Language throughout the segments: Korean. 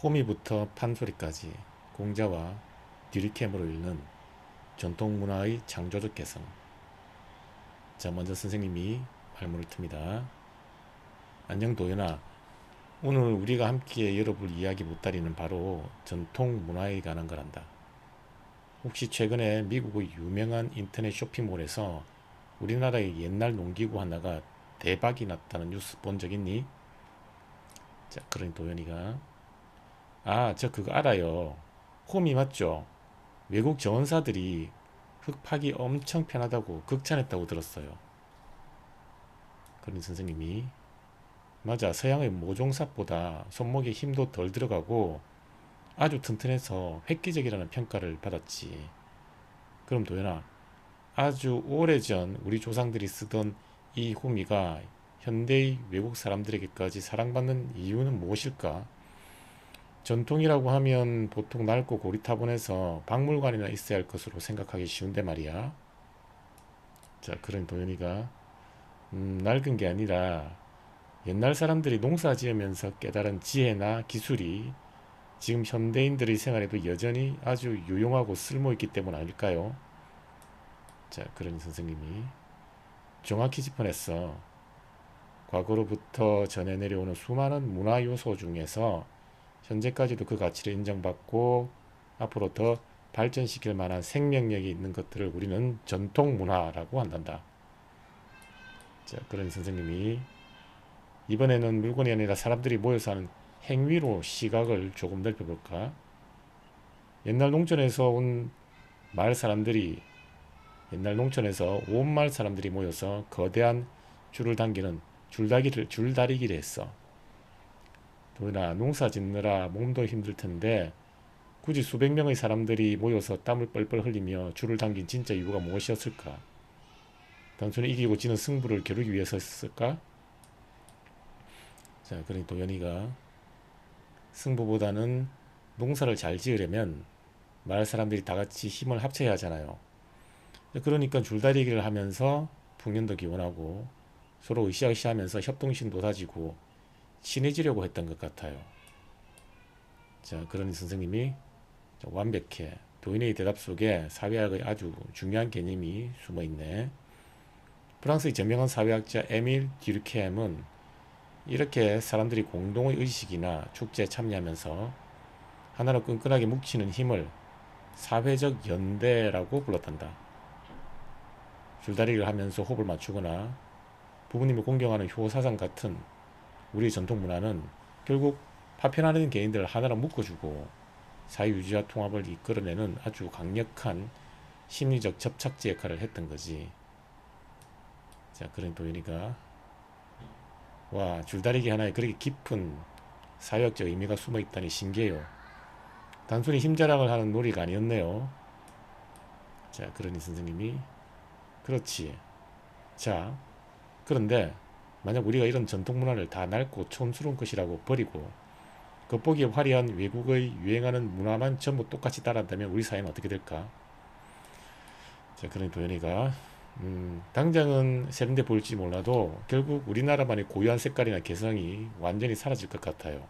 호미부터 판소리까지 공자와 디리캠으로 읽는 전통문화의 창조적 개성. 자, 먼저 선생님이 말문을 틉니다. 안녕 도연아. 오늘 우리가 함께 열어볼 이야기 보따리는 바로 전통문화에 관한 거란다. 혹시 최근에 미국의 유명한 인터넷 쇼핑몰에서 우리나라의 옛날 농기구 하나가 대박이 났다는 뉴스 본 적 있니? 자, 그러니 도연이가 저 그거 알아요. 홈이 맞죠? 외국 정원사들이 흙 파기 엄청 편하다고 극찬했다고 들었어요. 그러니 선생님이 맞아, 서양의 모종삽보다 손목에 힘도 덜 들어가고 아주 튼튼해서 획기적이라는 평가를 받았지. 그럼 도연아, 아주 오래전 우리 조상들이 쓰던 이 호미가 현대의 외국 사람들에게까지 사랑받는 이유는 무엇일까? 전통이라고 하면 보통 낡고 고리타분해서 박물관이나 있어야 할 것으로 생각하기 쉬운데 말이야. 자, 그런 도연이가 낡은 게 아니라 옛날 사람들이 농사 지으면서 깨달은 지혜나 기술이 지금 현대인들의 생활에도 여전히 아주 유용하고 쓸모있기 때문 아닐까요? 자, 그러니 선생님이 정확히 짚어냈어. 과거로부터 전해 내려오는 수많은 문화 요소 중에서 현재까지도 그 가치를 인정받고 앞으로 더 발전시킬 만한 생명력이 있는 것들을 우리는 전통 문화라고 한단다. 자, 그러니 선생님이 이번에는 물건이 아니라 사람들이 모여서 하는 행위로 시각을 조금 넓혀볼까? 옛날 농촌에서 온 마을 사람들이 옛날 농촌에서 온 마을 사람들이 모여서 거대한 줄을 당기는 줄다리기를 했어. 더구나 농사 짓느라 몸도 힘들 텐데 굳이 수백 명의 사람들이 모여서 땀을 뻘뻘 흘리며 줄을 당긴 진짜 이유가 무엇이었을까? 단순히 이기고 지는 승부를 겨루기 위해서였을까? 자, 그러니 도연이가 승부보다는 농사를 잘 지으려면 마을 사람들이 다 같이 힘을 합쳐야 하잖아요. 그러니까 줄다리기를 하면서 풍년도 기원하고 서로 으쌰으쌰하면서 협동심도 다지고 친해지려고 했던 것 같아요. 자, 그러니 선생님이 완벽해. 도인의 대답 속에 사회학의 아주 중요한 개념이 숨어 있네. 프랑스의 저명한 사회학자 에밀 듀르케임은 이렇게 사람들이 공동의 의식이나 축제에 참여하면서 하나로 끈끈하게 뭉치는 힘을 사회적 연대라고 불렀단다. 줄다리기를 하면서 호흡을 맞추거나 부모님을 공경하는 효사상 같은 우리 전통 문화는 결국 파편하는 개인들을 하나로 묶어주고 사회유지와 통합을 이끌어내는 아주 강력한 심리적 접착제 역할을 했던 거지. 자, 그런 도윤이가 와, 줄다리기 하나에 그렇게 깊은 사회학적 의미가 숨어 있다니 신기해요. 단순히 힘자랑을 하는 놀이가 아니었네요. 자, 그러니 선생님이 그렇지. 자, 그런데 만약 우리가 이런 전통 문화를 다 낡고 촌스러운 것이라고 버리고 겉보기에 화려한 외국의 유행하는 문화만 전부 똑같이 따라한다면 우리 사회는 어떻게 될까? 자, 그러니 도현이가 당장은 세련돼 보일지 몰라도 결국 우리나라만의 고유한 색깔이나 개성이 완전히 사라질 것 같아요.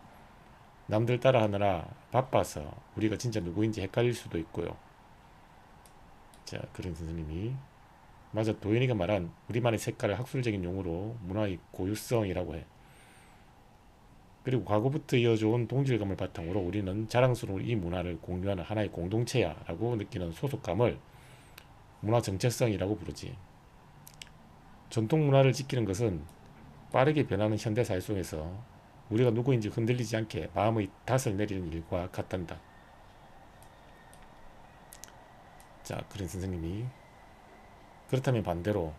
남들 따라하느라 바빠서 우리가 진짜 누구인지 헷갈릴 수도 있고요. 자, 그런 선생님이 맞아, 도현이가 말한 우리만의 색깔을 학술적인 용어로 문화의 고유성이라고 해. 그리고 과거부터 이어져온 동질감을 바탕으로 우리는 자랑스러운 이 문화를 공유하는 하나의 공동체야 라고 느끼는 소속감을 문화 정체성이라고 부르지. 전통 문화를 지키는 것은 빠르게 변하는 현대사회 속에서 우리가 누구인지 흔들리지 않게 마음의 닷을 내리는 일과 같단다. 자, 그런 선생님이 그렇다면 반대로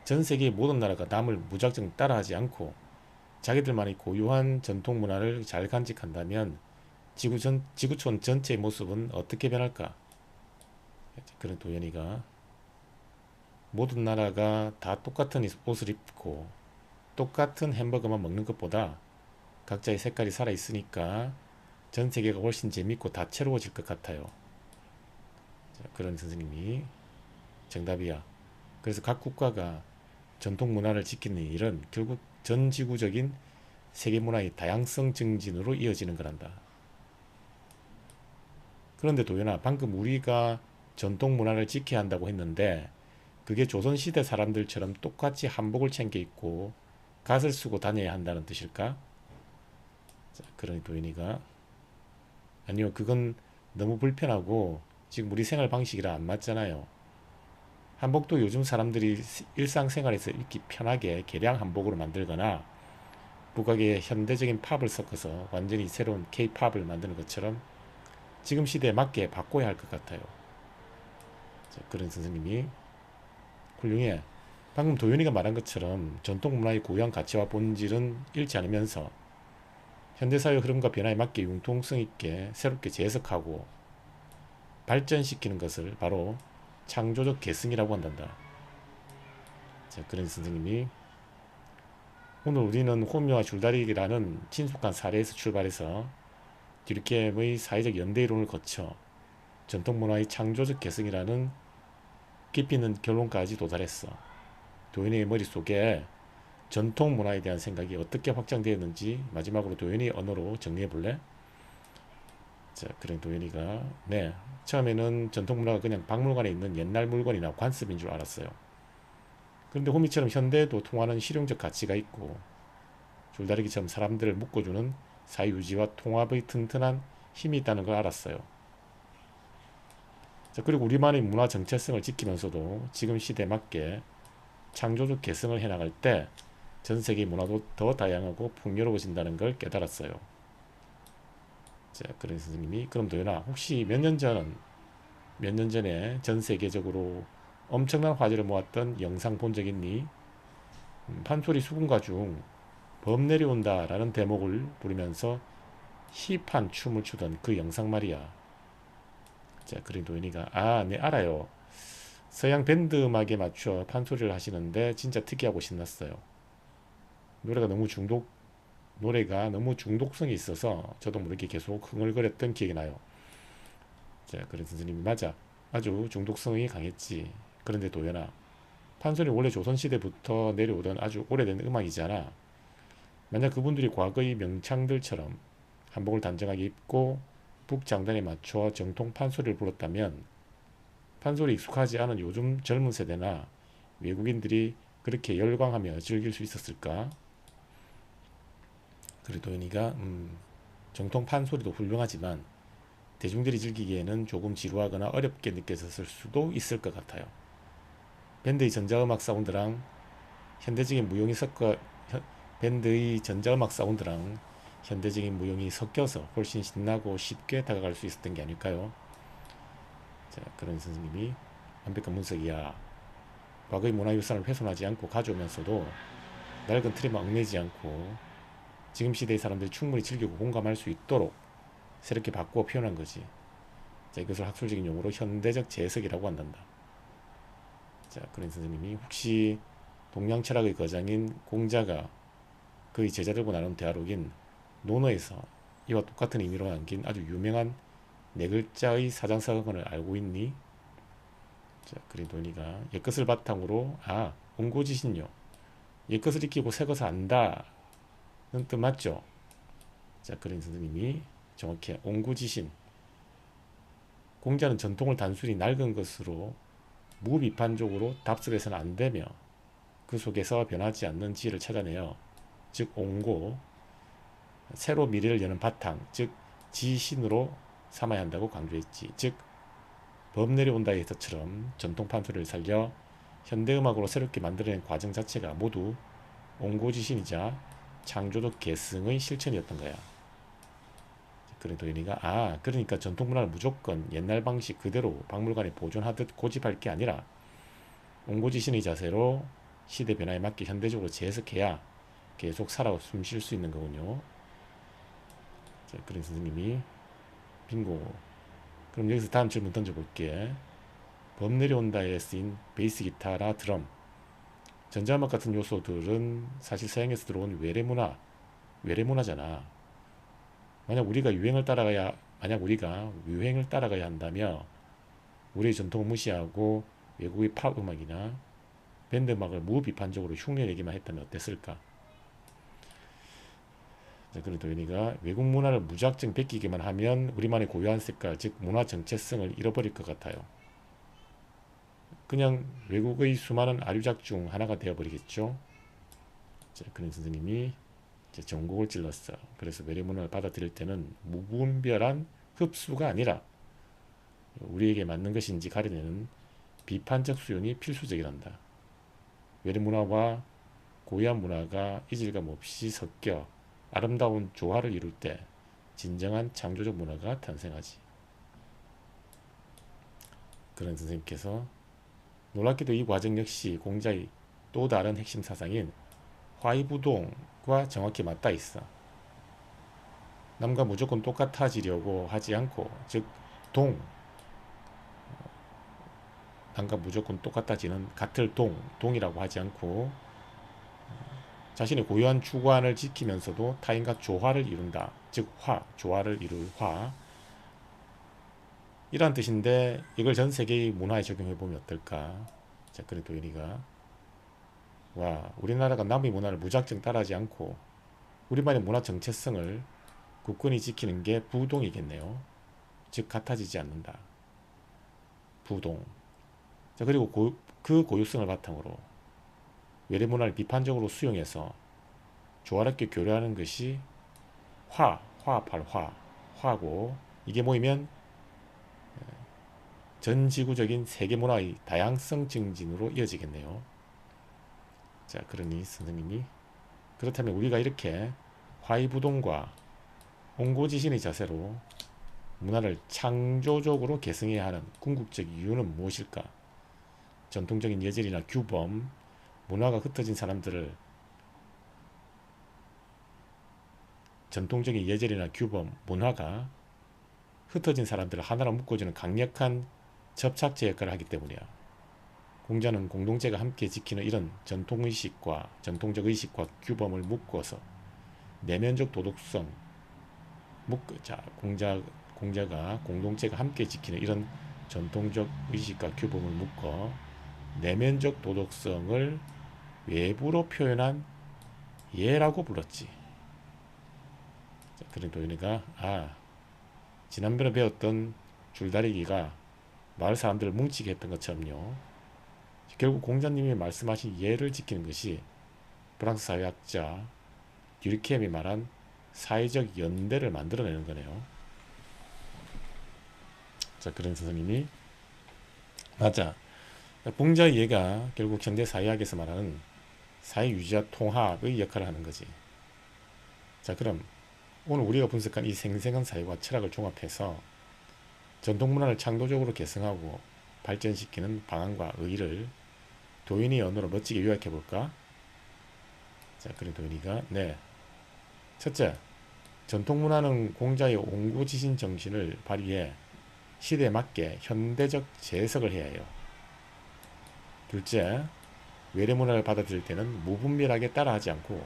전 세계의 모든 나라가 남을 무작정 따라하지 않고 자기들만의 고유한 전통 문화를 잘 간직한다면 지구촌 전체의 모습은 어떻게 변할까? 그런 도연이가 모든 나라가 다 똑같은 옷을 입고 똑같은 햄버거만 먹는 것보다 각자의 색깔이 살아있으니까 전 세계가 훨씬 재밌고 다채로워질 것 같아요. 자, 그런 선생님이 정답이야. 그래서 각 국가가 전통 문화를 지키는 일은 결국 전 지구적인 세계 문화의 다양성 증진으로 이어지는 거란다. 그런데 도연아, 방금 우리가 전통 문화를 지켜야 한다고 했는데 그게 조선시대 사람들처럼 똑같이 한복을 챙겨 입고 갓을 쓰고 다녀야 한다는 뜻일까? 자, 그러니 도연이가 아니요, 그건 너무 불편하고 지금 우리 생활 방식이랑 안 맞잖아요. 한복도 요즘 사람들이 일상생활에서 입기 편하게 개량 한복으로 만들거나 북악의 현대적인 팝을 섞어서 완전히 새로운 K-팝을 만드는 것처럼 지금 시대에 맞게 바꿔야 할 것 같아요. 자, 그런 선생님이 훌륭해. 방금 도윤이가 말한 것처럼 전통 문화의 고유한 가치와 본질은 잃지 않으면서 현대사회 흐름과 변화에 맞게 융통성 있게 새롭게 재해석하고 발전시키는 것을 바로 창조적 계승이라고 한단다. 자, 그런 선생님이 오늘 우리는 호미와 줄다리기라는 친숙한 사례에서 출발해서 듀르켐의 사회적 연대 이론을 거쳐 전통문화의 창조적 계승이라는 깊이 있는 결론까지 도달했어. 도현이의 머릿속에 전통문화에 대한 생각이 어떻게 확장되었는지 마지막으로 도현이의 언어로 정리해볼래? 자, 그런 도현이가 네, 처음에는 전통문화가 그냥 박물관에 있는 옛날 물건이나 관습인 줄 알았어요. 그런데 호미처럼 현대에도 통하는 실용적 가치가 있고 줄다리기처럼 사람들을 묶어주는 사회유지와 통합의 튼튼한 힘이 있다는 걸 알았어요. 자, 그리고 우리만의 문화 정체성을 지키면서도 지금 시대에 맞게 창조적 개성을 해나갈 때 전 세계 문화도 더 다양하고 풍요로워진다는 걸 깨달았어요. 자, 그런 선생님이 그럼 도연아, 혹시 몇 년 전에 전 세계적으로 엄청난 화제를 모았던 영상 본 적 있니? 판소리 수군가 중 범 내려온다 라는 대목을 부르면서 힙한 춤을 추던 그 영상 말이야. 자, 그린 도현이가 네 알아요. 서양 밴드 음악에 맞춰 판소리를 하시는데 진짜 특이하고 신났어요. 노래가 너무 중독성이 있어서 저도 모르게 계속 흥얼거렸던 기억이 나요. 자, 그린 선생님이 맞아. 아주 중독성이 강했지. 그런데 도현아, 판소리 원래 조선시대부터 내려오던 아주 오래된 음악이잖아. 만약 그분들이 과거의 명창들처럼 한복을 단정하게 입고 북장단에 맞춰 정통 판소리를 불렀다면 판소리 익숙하지 않은 요즘 젊은 세대나 외국인들이 그렇게 열광하며 즐길 수 있었을까? 그래 도현이가 정통 판소리도 훌륭하지만 대중들이 즐기기에는 조금 지루하거나 어렵게 느껴졌을 수도 있을 것 같아요. 밴드의 전자음악 사운드랑 현대적인 무용이 섞어 밴드의 전자음악 사운드랑 현대적인 무용이 섞여서 훨씬 신나고 쉽게 다가갈 수 있었던 게 아닐까요? 자, 그런 선생님이 완벽한 분석이야. 과거의 문화유산을 훼손하지 않고 가져오면서도 낡은 틀에만 얽매지 않고 지금 시대의 사람들이 충분히 즐기고 공감할 수 있도록 새롭게 바꾸어 표현한 거지. 자, 이것을 학술적인 용어로 현대적 재해석이라고 한단다. 자, 그런 선생님이 혹시 동양 철학의 거장인 공자가 그의 제자들과 나눈 대화록인 논어에서 이와 똑같은 의미로 남긴 아주 유명한 네 글자의 사장사건을 알고 있니? 자, 그린 도니가 옛것을 바탕으로 옹고지신요. 옛것을 익히고 새것을 안다는 뜻 맞죠? 자, 그린 선생님이 정확히 옹고지신. 공자는 전통을 단순히 낡은 것으로 무비판적으로 답습해서는 안 되며 그 속에서 변하지 않는 지혜를 찾아내어 즉 옹고 새로 미래를 여는 바탕 즉 지신으로 삼아야 한다고 강조했지. 즉 범 내려온다에서처럼 전통 판소리를 살려 현대음악으로 새롭게 만들어낸 과정 자체가 모두 옹고지신이자 창조적 계승의 실천이었던 거야. 그래 도현이가 그러니까 전통문화를 무조건 옛날 방식 그대로 박물관에 보존하듯 고집할 게 아니라 옹고지신의 자세로 시대 변화에 맞게 현대적으로 재해석해야 계속 살아 숨 쉴 수 있는 거군요. 자, 그런 선생님이 빙고. 그럼 여기서 다음 질문 던져볼게. 범 내려온다에 쓰인 베이스 기타나 드럼, 전자음악 같은 요소들은 사실 서양에서 들어온 외래문화잖아. 만약 우리가 유행을 따라가야 한다면 우리의 전통을 무시하고 외국의 팝 음악이나 밴드 음악을 무비판적으로 흉내내기만 했다면 어땠을까? 그런 도현이가 외국 문화를 무작정 베끼기만 하면 우리만의 고유한 색깔, 즉 문화 정체성을 잃어버릴 것 같아요. 그냥 외국의 수많은 아류작 중 하나가 되어버리겠죠. 자, 그런 선생님이 이제 전곡을 찔렀어. 그래서 외래문화를 받아들일 때는 무분별한 흡수가 아니라 우리에게 맞는 것인지 가려내는 비판적 수용이 필수적이란다. 외래문화와 고유한 문화가 이질감 없이 섞여 아름다운 조화를 이룰 때 진정한 창조적 문화가 탄생하지. 그런 선생님께서 놀랍게도 이 과정 역시 공자의 또 다른 핵심 사상인 화이부동과 정확히 맞닿아 있어. 남과 무조건 똑같아지려고 하지 않고, 즉 남과 무조건 똑같아지는 같을 동이라고 하지 않고 자신의 고유한 주관을 지키면서도 타인과 조화를 이룬다. 즉 조화를 이룰 이란 뜻인데 이걸 전 세계의 문화에 적용해 보면 어떨까? 자, 그래 도현이가 우리나라가 남의 문화를 무작정 따라하지 않고 우리만의 문화 정체성을 굳건히 지키는 게 부동이겠네요. 즉 같아지지 않는다. 부동. 자, 그리고 그 고유성을 바탕으로 외래 문화를 비판적으로 수용해서 조화롭게 교류하는 것이 화합할 화고, 이게 모이면 전 지구적인 세계 문화의 다양성 증진으로 이어지겠네요. 자, 그러니 선생님이 그렇다면 우리가 이렇게 화이부동과 옹고지신의 자세로 문화를 창조적으로 계승해야 하는 궁극적 이유는 무엇일까? 전통적인 예절이나 규범, 문화가 흩어진 사람들을 전통적인 예절이나 규범, 문화가 흩어진 사람들을 하나로 묶어주는 강력한 접착제 역할을 하기 때문이야. 공자는 공동체가 함께 지키는 이런 전통적 의식과 규범을 묶어서 내면적 도덕성, 공자가 공동체가 함께 지키는 이런 전통적 의식과 규범을 묶어 내면적 도덕성을 외부로 표현한 예라고 불렀지. 그런 도윤이가 지난번에 배웠던 줄다리기가 마을 사람들을 뭉치게 했던 것처럼요. 결국 공자님이 말씀하신 예를 지키는 것이 프랑스 사회학자 듀르켐이 말한 사회적 연대를 만들어내는 거네요. 자, 그런 선생님이 맞아. 공자의 예가 결국 현대 사회학에서 말하는 사회유지와 통합의 역할을 하는 거지. 자, 그럼 오늘 우리가 분석한 이 생생한 사회와 철학을 종합해서 전통문화를 창조적으로 개성하고 발전시키는 방안과 의의를 도인의 언어로 멋지게 요약해 볼까? 자, 그래 도인이가 첫째, 전통문화는 공자의 옹고지신 정신을 발휘해 시대에 맞게 현대적 재해석을 해야 해요. 둘째, 외래문화를 받아들일 때는 무분별하게 따라하지 않고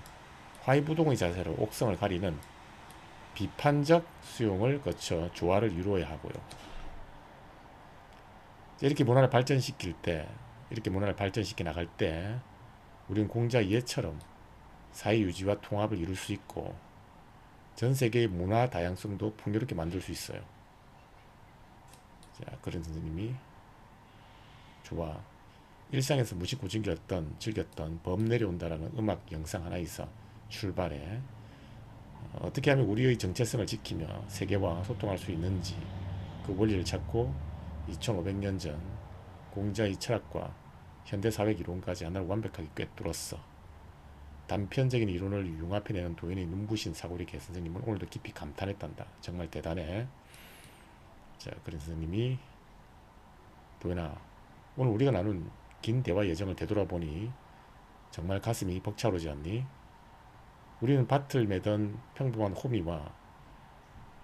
화이부동의 자세로 옥성을 가리는 비판적 수용을 거쳐 조화를 이루어야 하고요. 이렇게 문화를 발전시켜 나갈 때 우리는 공자의 예처럼 사회유지와 통합을 이룰 수 있고 전 세계의 문화 다양성도 풍요롭게 만들 수 있어요. 자, 그런 선생님이 일상에서 무심코 즐겼던 범 내려온다라는 음악 영상 하나에서 출발해 어떻게 하면 우리의 정체성을 지키며 세계와 소통할 수 있는지 그 원리를 찾고 2500년 전 공자의 철학과 현대사회 이론까지 하나를 완벽하게 꿰뚫었어. 단편적인 이론을 융합해내는 도인의 눈부신 사고리 개 선생님은 오늘도 깊이 감탄했단다. 정말 대단해. 자, 그런 선생님이 도인아, 오늘 우리가 나눈 긴 대화 예정을 되돌아보니 정말 가슴이 벅차오르지 않니? 우리는 밭을 매던 평범한 호미와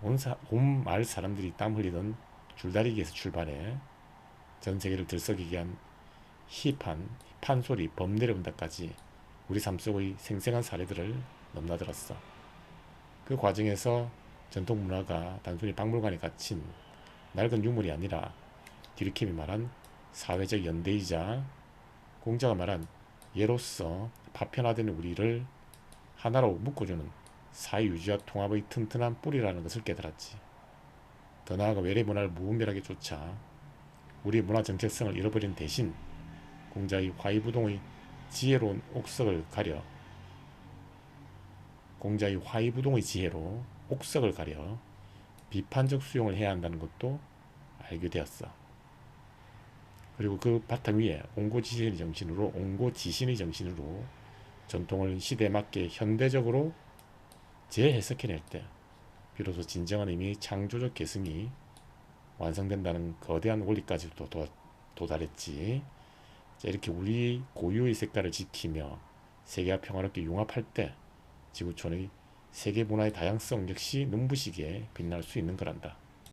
온 마을 사람들이 땀 흘리던 줄다리기에서 출발해 전 세계를 들썩이게 한 힙한 판소리 범 내려온다까지 우리 삶 속의 생생한 사례들을 넘나들었어. 그 과정에서 전통 문화가 단순히 박물관에 갇힌 낡은 유물이 아니라 듀르켐이 말한 사회적 연대이자 공자가 말한 예로서 파편화된 우리를 하나로 묶어주는 사회유지와 통합의 튼튼한 뿌리라는 것을 깨달았지. 더 나아가 외래 문화를 무분별하게 쫓아 우리 문화 정체성을 잃어버린 대신 공자의 화이부동의 지혜로운 옥석을 가려 공자의 화이부동의 지혜로 옥석을 가려 비판적 수용을 해야 한다는 것도 알게 되었어. 그리고 그 바탕 위에 옹고지신의 정신으로 전통을 시대에 맞게 현대적으로 재해석해낼 때 비로소 진정한 의미의 창조적 개성이 완성된다는 거대한 원리까지도 도달했지. 자, 이렇게 우리 고유의 색깔을 지키며 세계와 평화롭게 융합할 때 지구촌의 세계 문화의 다양성 역시 눈부시게 빛날 수 있는 거란다.